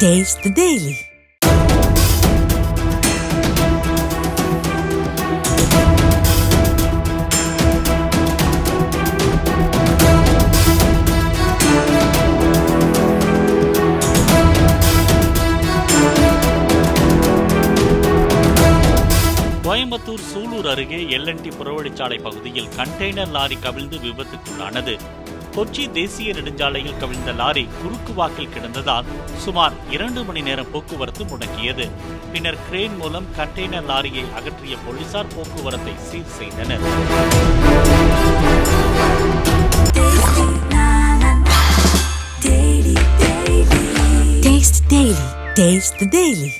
Taste the Daily. Coimbatore Sulur அருகே L&T புறவழிச்சாலை பகுதியில் container lorry கவிழ்ந்து விபத்துக்குள்ளானது. கொச்சி தேசிய நெடுஞ்சாலையில் கவிழ்ந்த லாரி குறுக்கு வாக்கில் கிடந்ததால் சுமார் 2 மணி நேரம் போக்குவரத்து முடங்கியது. பின்னர் கிரேன் மூலம் கண்டெய்னர் லாரியை அகற்றிய போலீசார் போக்குவரத்தை சீர் செய்தனர். Taste the Daily.